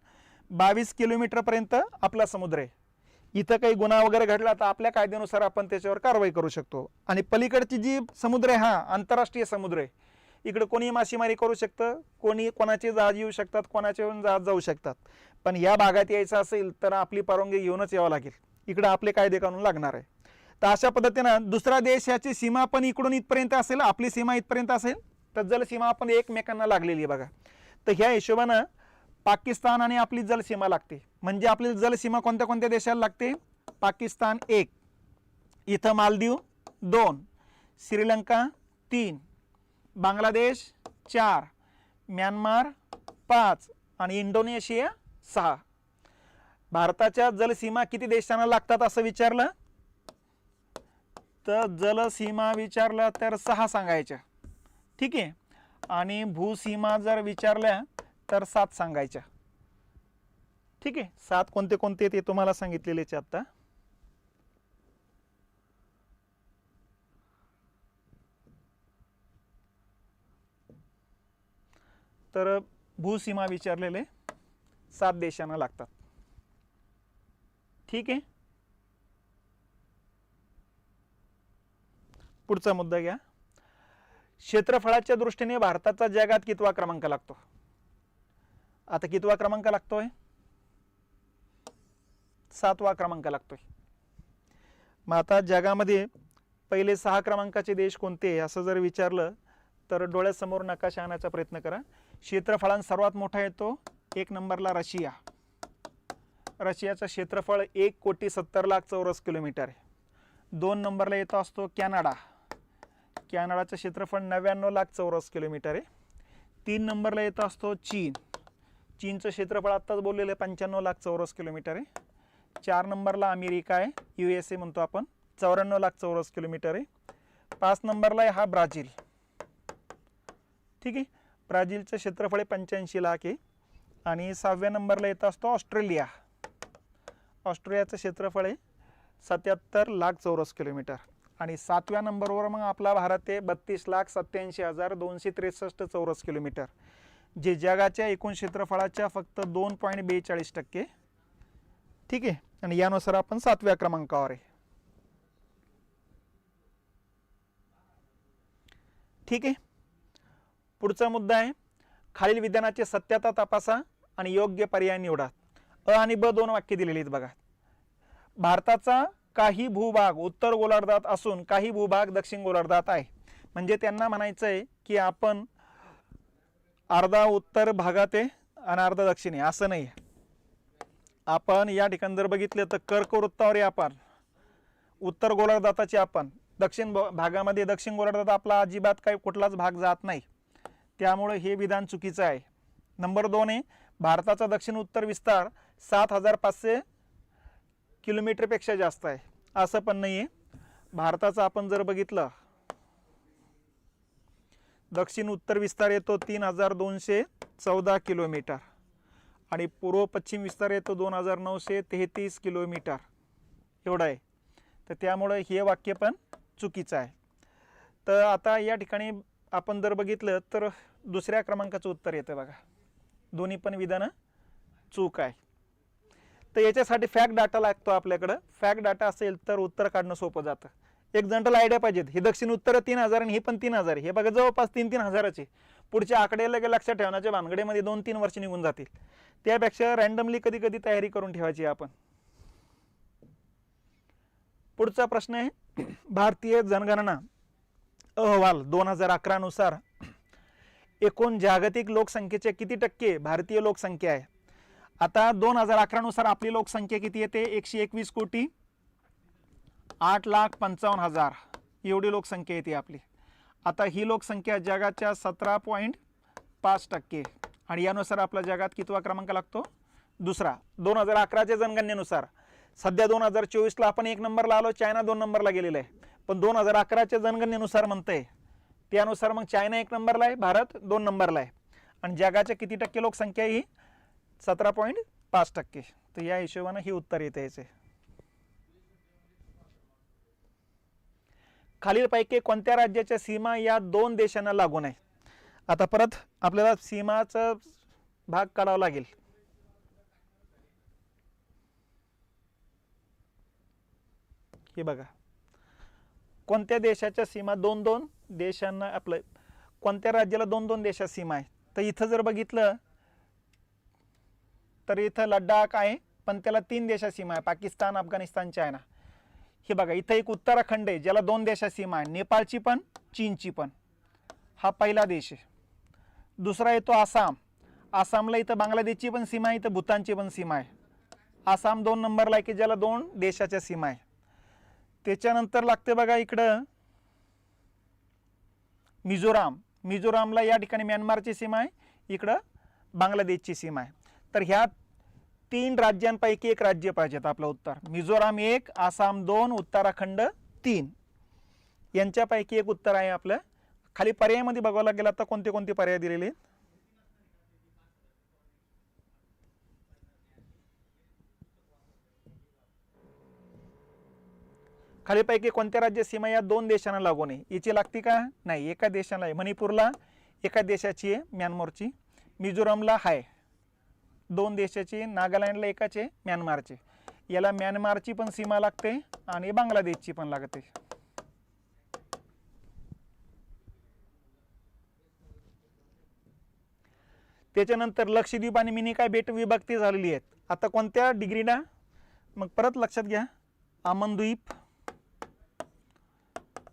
22 किलोमीटर पर्यंत आपला समुद्र आहे. इथं काही गुन्हा वगैरे घडला तर आपल्या कायद्यानुसार आपण त्याच्यावर कारवाई करू शकतो. आणि पलीकडची जी समुद्र आहे हा आंतरराष्ट्रीय समुद्र आहे. इकडे कोणी मासेमारी करू शकतं, कोणी कोणाचे जहाज येऊ शकतात, कोणाचे जहाज जाऊ शकतात. पण या भागात यायचं असेल तर आपली परवानगी घेऊनच यावं लागेल. इकडे आपले कायदे कानून लागणार आहे. तर अशा पद्धतीनं दुसरा देश याची सीमा पण इकडून इथपर्यंत असेल, आपली सीमा इथपर्यंत असेल, तर जलसीमा आपण एकमेकांना लागलेली आहे बघा. तर ह्या हिशोबानं पाकिस्तान आणि आपली जलसीमा लागते. म्हणजे आपली जलसीमा कोणत्या कोणत्या देशाला लागते? पाकिस्तान 1, इथं मालदीव 2, श्रीलंका 3, बांगलादेश 4, म्यानमार 5 आणि इंडोनेशिया 6. भारताच्या जलसीमा किती देशांना लागतात असं विचारलं तर जलसीमा विचारलं तर 6 सांगायच्या. ठीक आहे. आणि भूसीमा जर विचारल्या तर 7 सांगायच्या. ठीक आहे. 7 कोणते कोणते ते तुम्हाला सांगितलेलेच आता. तर भूसीमा विचारलेले 7 देशांना लागतात. ठीक आहे. पुढचा मुद्दा घ्या. क्षेत्रफळाच्या दृष्टीने भारताचा जगात कितवा क्रमांक लागतो? आता कितवा क्रमांक लागतोय? 7वा क्रमांक लागतोय. मग आता जगामध्ये पहिले 6 क्रमांकाचे देश कोणते असं जर विचारलं तर डोळ्यासमोर नकाशा आणण्याचा प्रयत्न करा. क्षेत्रफळात सर्वात मोठा येतो 1 नंबरला रशिया. रशियाचं क्षेत्रफळ 1,70,00,000 चौरस किलोमीटर आहे. 2 नंबरला येतो असतो कॅनडा. कॅनडाचं क्षेत्रफळ 99,00,000 चौरस किलोमीटर आहे. 3 नंबरला येतो असतो चीन. चीनचं क्षेत्रफळ आत्ताच बोललेलं 95,00,000 चौरस किलोमीटर आहे. 4 नंबरला अमेरिका आहे, USA म्हणतो आपण, 94,00,000 चौरस किलोमीटर आहे. 5 नंबरला आहे हा ब्राझील. ठीक आहे. ब्राझीलचं क्षेत्रफळ 85 लाख आहे. आणि 6व्या नंबरला येतो असतो ऑस्ट्रेलिया. ऑस्ट्रेलियाचं क्षेत्रफळ आहे 77,00,000 चौरस किलोमीटर. आणि 7व्या नंबरवर मग आपला भारत आहे 32,87,263 चौरस किलोमीटर, जे जगाच्या एकूण क्षेत्रफळाच्या फक्त 2.42%. ठीक आहे. आणि यानुसार आपण 7व्या क्रमांकावर आहे. ठीक आहे. पुढचा मुद्दा आहे खालील विधानाची सत्यता तपासा आणि योग्य पर्याय निवडा. अ आणि ब 2 वाक्य दिलेली आहेत बघा. भारताचा काही भूभाग उत्तर गोलार्धात असून काही भूभाग दक्षिण गोलार्धात आहे. म्हणजे त्यांना म्हणायचं आहे की आपण अर्धा उत्तर भागात आहे आणि अर्धा दक्षिण आहे असं नाही. आपण या ठिकाणी जर बघितलं तर कर्कवृत्तावर आहे आपण, उत्तर गोलार्धाताचे आपण, दक्षिण भागामध्ये दक्षिण गोलार्धात आपला अजिबात काही कुठलाच भाग जात नाही. त्यामुळे हे विधान चुकीचं आहे. नंबर 2 आहे भारताचा दक्षिण उत्तर विस्तार 7,500 किलोमीटरपेक्षा जास्त आहे असं पण नाही आहे. भारताचा आपण जर बघितलं दक्षिण उत्तर विस्तार येतो 3,214 किलोमीटर आणि पूर्व पश्चिम विस्तार येतो 2,933 किलोमीटर एवढा आहे. तर त्यामुळे हे वाक्य पण चुकीचं आहे. तर आता या ठिकाणी आपण जर बघितलं तर दुसऱ्या क्रमांकाचं उत्तर येतं बघा. दोन्ही पण विधानं चूक आहे. तर याच्यासाठी फॅक्ट डाटा लागतो आपल्याकडं. फॅक्ट डाटा असेल तर उत्तर काढणं सोपं जातं. एक जनरल आयडिया पाहिजेत. हे दक्षिण उत्तर 3,000 आणि हे पण 3,000. हे बघा जवळपास 3-3 हजाराचे. पुढच्या आकडे लगे लक्षात ठेवण्याच्या भानगडीमध्ये 2-3 वर्ष निघून जातील. त्यापेक्षा रँडमली कधी कधी तयारी करून ठेवायची आपण. पुढचा प्रश्न आहे भारतीय जनगणना अहवाल 2011 नुसार एकूण जागतिक लोकसंख्येचे किती टक्के भारतीय लोकसंख्या आहे? आता 2011 नुसार आपली लोकसंख्या किती येते? 121,08,55,000 एवढी लोकसंख्या येते आपली. आता ही लोकसंख्या जगाच्या 17.5% आणि यानुसार आपल्या जगात कितवा क्रमांक लागतो? दुसरा. 2011च्या जनगणनेनुसार. सध्या 2024ला आपण 1 नंबरला आलो, चायना 2 नंबरला गेलेला आहे. पण 2011च्या जनगणनेनुसार म्हणतंय त्यानुसार मग चायना 1 नंबरला आहे, भारत 2 नंबरला आहे आणि जगाच्या किती टक्के लोकसंख्या ही 17.5%. तर या हिशोबाने ही उत्तर येते याचे. खालीलपैकी कोणत्या राज्याच्या सीमा या 2 देशांना लागून आहे? आता परत आपल्याला सीमाचा भाग काढावा लागेल. हे बघा, कोणत्या देशाच्या सीमा 2-2 देशांना, आपलं कोणत्या राज्याला 2-2 देशात सीमा आहे? तर इथं जर बघितलं तर इथं लडाख आहे, पण त्याला 3 देशात सीमा आहे, पाकिस्तान, अफगाणिस्तान, चायना. हे बघा, इथं एक उत्तराखंड आहे ज्याला 2 देशात सीमा आहे, नेपाळची पण चीनची पण. हा पहिला देश आहे. दुसरा येतो आसाम. आसामला इथं बांगलादेशची पण सीमा आहे, इथं भूतानची पण सीमा आहे. आसाम 2 नंबरला आहे की ज्याला 2 देशाच्या सीमा आहे. त्याच्यानंतर लागते बघा इकडं मिझोराम. मिझोरामला या ठिकाणी म्यानमारची सीमा आहे, इकडं बांगलादेशची सीमा आहे. तर ह्या 3 राज्यांपैकी एक राज्य पाहिजेत आपलं उत्तर. मिझोराम 1, आसाम 2, उत्तराखंड 3. यांच्यापैकी एक उत्तर आहे आपलं. खाली पर्यायामध्ये बघावं लागेल आता कोणते कोणते पर्याय दिलेले आहेत. खालीपैकी कोणत्या राज्य सीमा या 2 देशांना लागून आहे? याची लागती का? नाही, एका देशाला आहे. मणिपूरला एका देशाची आहे, म्यानमारची. मिझोरामला आहे 2 देशाची, नागालँडला एकाचे, म्यानमारचे. याला म्यानमारची पण सीमा लागते आणि बांगलादेशची पण लागते. त्याच्यानंतर लक्षद्वीप आणि मिनिकॉय बेट विभक्ती झालेली आहेत. आता कोणत्या डिग्रीना? मग परत लक्षात घ्या, आमनद्वीप,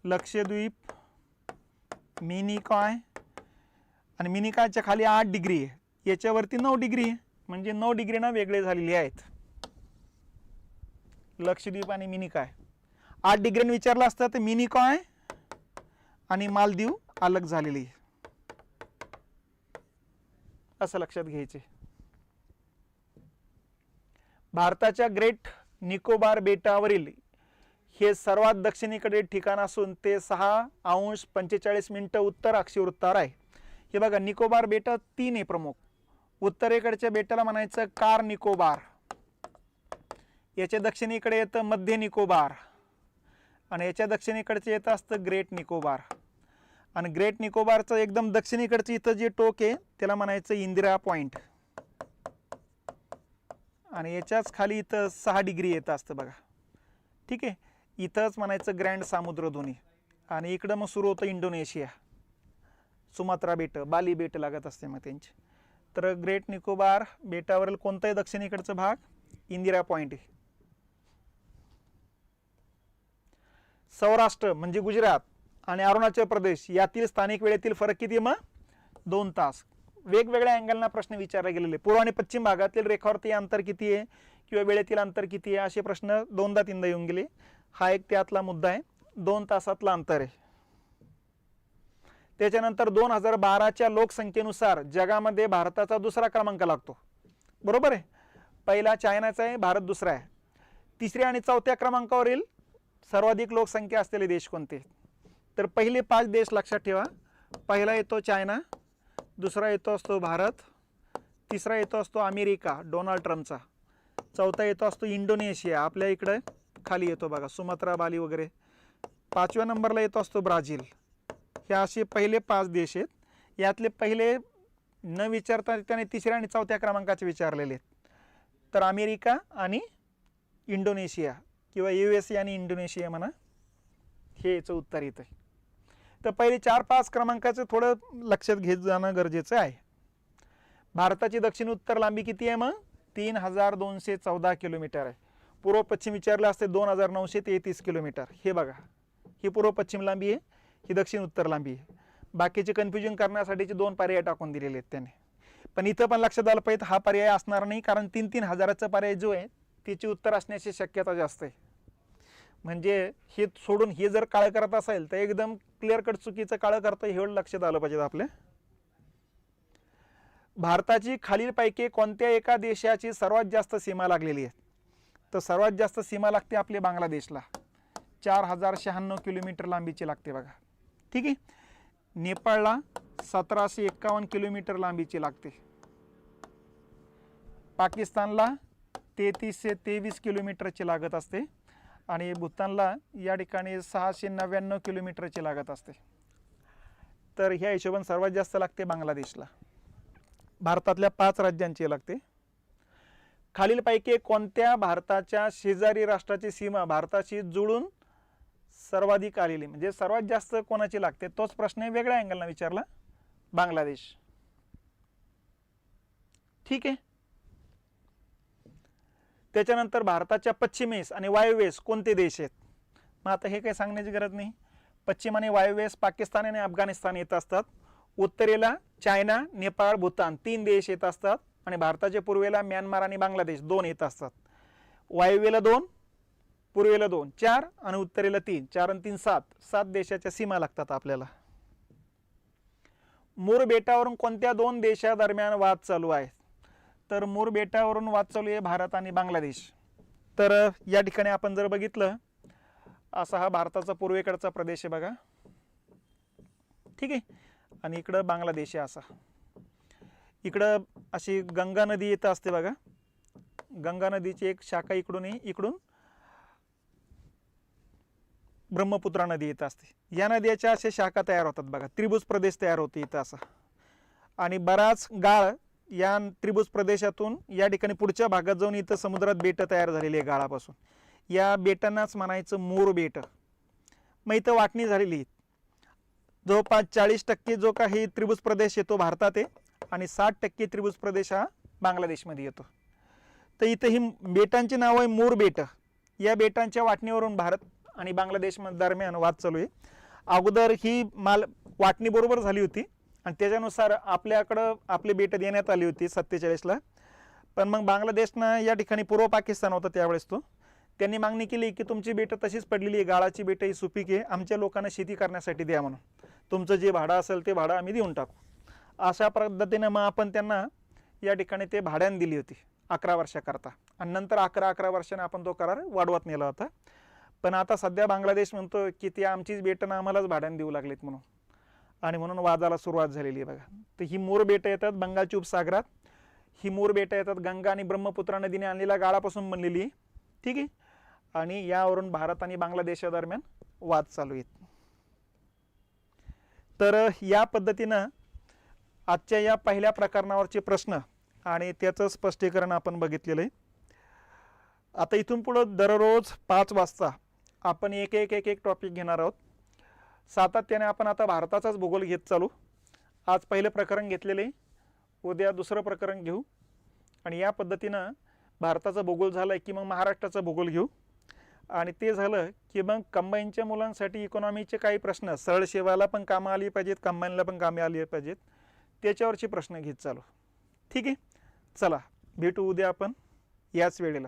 लक्षद्वीप, मिनिकॉय आणि मिनिकॉयच्या खाली 8 डिग्री आहे, याच्यावरती 9 डिग्री आहे, म्हणजे 9 डिग्रीना वेगळे झालेले आहेत लक्षद्वीप आणि मिनिकॉय. 8 डिग्रीने विचारलं असतं तर मिनिकॉय आणि मालदीव अलग झालेली आहे, असं लक्षात घ्यायचे. भारताच्या ग्रेट निकोबार बेटावरील हे सर्वात दक्षिणेकडे ठिकाण असून ते 6°45' उत्तर अक्षवृत्तावर आहे. हे बघा, निकोबार बेट 3 आहे प्रमुख. उत्तरेकडच्या बेटाला म्हणायचं कार निकोबार, याच्या दक्षिणेकडे येतं मध्य निकोबार आणि याच्या दक्षिणेकडचे येतं असतं ग्रेट निकोबार. आणि ग्रेट निकोबारचं एकदम दक्षिणेकडचं इथं जे टोक आहे त्याला म्हणायचं इंदिरा पॉइंट आणि याच्याच खाली इथं 6 डिग्री येतं असतं बघा. ठीक आहे, इथंच म्हणायचं ग्रँड सामुद्रधुनी आणि इकडं मग सुरू होतं इंडोनेशिया, सुमात्रा बेट, बाली बेट लागत असते मग त्यांची. तर ग्रेट निकोबार बेटावरील कोणताही दक्षिणेकडचा भाग इंदिरा पॉइंट आहे. सौराष्ट्र म्हणजे गुजरात आणि अरुणाचल प्रदेश यातील स्थानिक वेळेतील फरक किती? मग 2 तास. वेगवेगळ्या अँगलना प्रश्न विचारले गेलेले. पूर्व आणि पश्चिम भागातील रेखावरती अंतर किती आहे किंवा वेळेतील अंतर किती आहे असे प्रश्न 2दा-3दा येऊन गेले. हा एक त्यातला मुद्दा आहे. 2 तासातला अंतर आहे. त्याच्यानंतर 2012च्या लोकसंख्येनुसार जगामध्ये भारताचा 2रा क्रमांक लागतो, बरोबर आहे. पहिला चायनाचा आहे, भारत दुसरा आहे. 3ऱ्या आणि 4थ्या क्रमांकावरील सर्वाधिक लोकसंख्या असलेले देश कोणते? तर पहिले 5 देश लक्षात ठेवा. पहिला येतो चायना, दुसरा येतो असतो भारत, तिसरा येतो असतो अमेरिका डोनाल्ड ट्रम्पचा, चौथा येतो असतो इंडोनेशिया, आपल्या इकडे खाली येतो बघा सुमात्रा, बाली वगैरे. 5व्या नंबरला येतो असतो ब्राझील. हे असे पहिले 5 देश आहेत. यातले पहिले न विचारता त्याने 3ऱ्या आणि 4थ्या क्रमांकाचे विचारलेले आहेत. तर अमेरिका आणि इंडोनेशिया किंवा USA आणि इंडोनेशिया म्हणा, हे याचं उत्तर येतं. तर पहिले 4-5 क्रमांकाचं थोडं लक्षात घेत जाणं गरजेचं आहे. भारताची दक्षिण उत्तर लांबी किती आहे? मग 3214 किलोमीटर आहे. पूर्व पश्चिम विचारलं असते 2933 किलोमीटर. हे बघा, ही पूर्व पश्चिम लांबी आहे, ही दक्षिण उत्तर लांबी आहे. बाकीचे कन्फ्युजन करण्यासाठीचे 2 पर्याय टाकून दिलेले आहेत त्याने. पण इथं पण लक्षात आलं पाहिजे हा पर्याय असणार नाही, कारण 3-3 हजाराचा पर्याय जो आहे त्याची उत्तर असण्याची शक्यता जास्त आहे. म्हणजे हे सोडून हे जर काळ करत असेल तर एकदम क्लिअर कट चुकीचं काळ करतो, हे लक्षात आलं पाहिजे आपल्या. भारताची खालीलपैकी कोणत्या एका देशाची सर्वात जास्त सीमा लागलेली आहे? तर सर्वात जास्त सीमा लागते आपली बांगलादेशला, 4096 किलोमीटर लांबीची लागते बघा. ठीक आहे. नेपाळला 1751 किलोमीटर लांबीची लागते, पाकिस्तानला 3323 किलोमीटरची लागत असते आणि भूतानला या ठिकाणी 699 किलोमीटरची लागत असते. तर ह्या हिशोबाने सर्वात जास्त लागते बांगलादेशला. भारतातल्या 5 राज्यांची लागते. खालीलपैकी कोणत्या भारताच्या शेजारी राष्ट्राची सीमा भारताशी जुळून सर्वाधिक आलेली, म्हणजे सर्वात जास्त कोणाची लागते, तोच प्रश्न वेगळ्या अँगलने विचारला, बांगलादेश. ठीक आहे. त्याच्यानंतर भारताच्या पश्चिमेस आणि वायव्येस कोणते देश आहेत? मग आता हे काही सांगण्याची गरज नाही. पश्चिम आणि वायव्येस पाकिस्तान आणि अफगाणिस्तान येत असतात. उत्तरेला चायना, नेपाळ, भूतान 3 देश येत असतात आणि भारताच्या पूर्वेला म्यानमार आणि बांगलादेश 2 येत असतात. वायव्येला 2, पूर्वेला 2, 4 आणि उत्तरेला 3, 4 आणि 3 7 देशाच्या सीमा लागतात आपल्याला. मूर बेटावरून कोणत्या 2 देशादरम्यान वाद चालू आहे? तर मूर बेटावरून वाद चालू आहे भारत आणि बांगलादेश. तर या ठिकाणी आपण जर बघितलं, असा हा भारताचा पूर्वेकडचा प्रदेश आहे बघा, ठीक आहे, आणि इकडं बांगलादेश आहे असा. इकडं अशी गंगा नदी येत असते बघा, गंगा नदीची एक शाखा इकडून आहे, इकडून ब्रह्मपुत्रा नदी येत असते. या नद्याच्या अशा शाखा तयार होतात बघा, त्रिभुज प्रदेश तयार होते इथं असा. आणि बराच गाळ या त्रिभुज प्रदेशातून या ठिकाणी पुढच्या भागात जाऊन इथं समुद्रात बेट तयार झालेली आहे गाळापासून. या बेटांनाच म्हणायचं मूर बेट. मग इथं वाटणी झालेली आहे. जवळपास 40% जो काही त्रिभुज प्रदेश येतो भारतात आहे आणि 60% त्रिभुज प्रदेश हा बांगलादेशमध्ये येतो. तर इथं ही बेटांची नाव आहे मूर बेट. या बेटांच्या वाटणीवरून भारत आणि बांगलादेश दरम्यान वाद चालू आहे. अगोदर ही वाटणी बरोबर झाली होती आणि त्याच्यानुसार आपल्याकडं आपली बेट देण्यात आली होती 47ला. पण मग बांगलादेशनं या ठिकाणी पूर्व पाकिस्तान होतं त्यावेळेस त्यांनी मागणी केली की तुमची बेटं तशीच पडलेली आहे, गाळाची बेटं ही सुपीक आहे, आमच्या लोकांना शेती करण्यासाठी द्या म्हणून, तुमचं जे भाडं असेल ते भाडं आम्ही देऊन टाकू. अशा पद्धतीने मग आपण त्यांना या ठिकाणी ते भाड्याने दिली होती 11 वर्षाकरता आणि नंतर 11 वर्षाने आपण तो करार वाढवत नेला होता. पण आता सध्या बांगलादेश म्हणतो की ती आमचीच बेटं आम्हालाच भाड्याने देऊ लागलीत म्हणून, आणि म्हणून वादाला सुरुवात झालेली आहे बघा. तर ही मूर बेटं येतात बंगालच्या उपसागरात. ही मूर बेटं येतात गंगा आणि ब्रह्मपुत्रा नदीने आणलेल्या गाळापासून बनलेली आहे, ठीक आहे. आणि यावरून भारत आणि बांगलादेशादरम्यान वाद चालू आहेत. तर या पद्धतीनं आजच्या या पहिल्या प्रकरणावरचे प्रश्न आणि त्याचं स्पष्टीकरण आपण बघितलेलं आहे. आता इथून पुढं दररोज 5 वाजता आपण एक टॉपिक घेणार आहोत. सातत्याने आपण आता भारताचाच भूगोल घेत चालू. आज पहिलं प्रकरण घेतलेलं आहे, उद्या दुसरं प्रकरण घेऊ आणि या पद्धतीनं भारताचा भूगोल झाला की मग महाराष्ट्राचा भूगोल घेऊ. आणि ते झालं की मग कंबाईनच्या मुलांसाठी इकॉनॉमीचे काही प्रश्न सरळ सेवाला पण कामं आली पाहिजेत, कंबाईनला पण कामे आली पाहिजेत, त्याच्यावरचे प्रश्न घेत चालू. ठीक आहे, चला भेटू उद्या आपण याच वेळेला.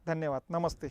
धन्यवाद, नमस्ते.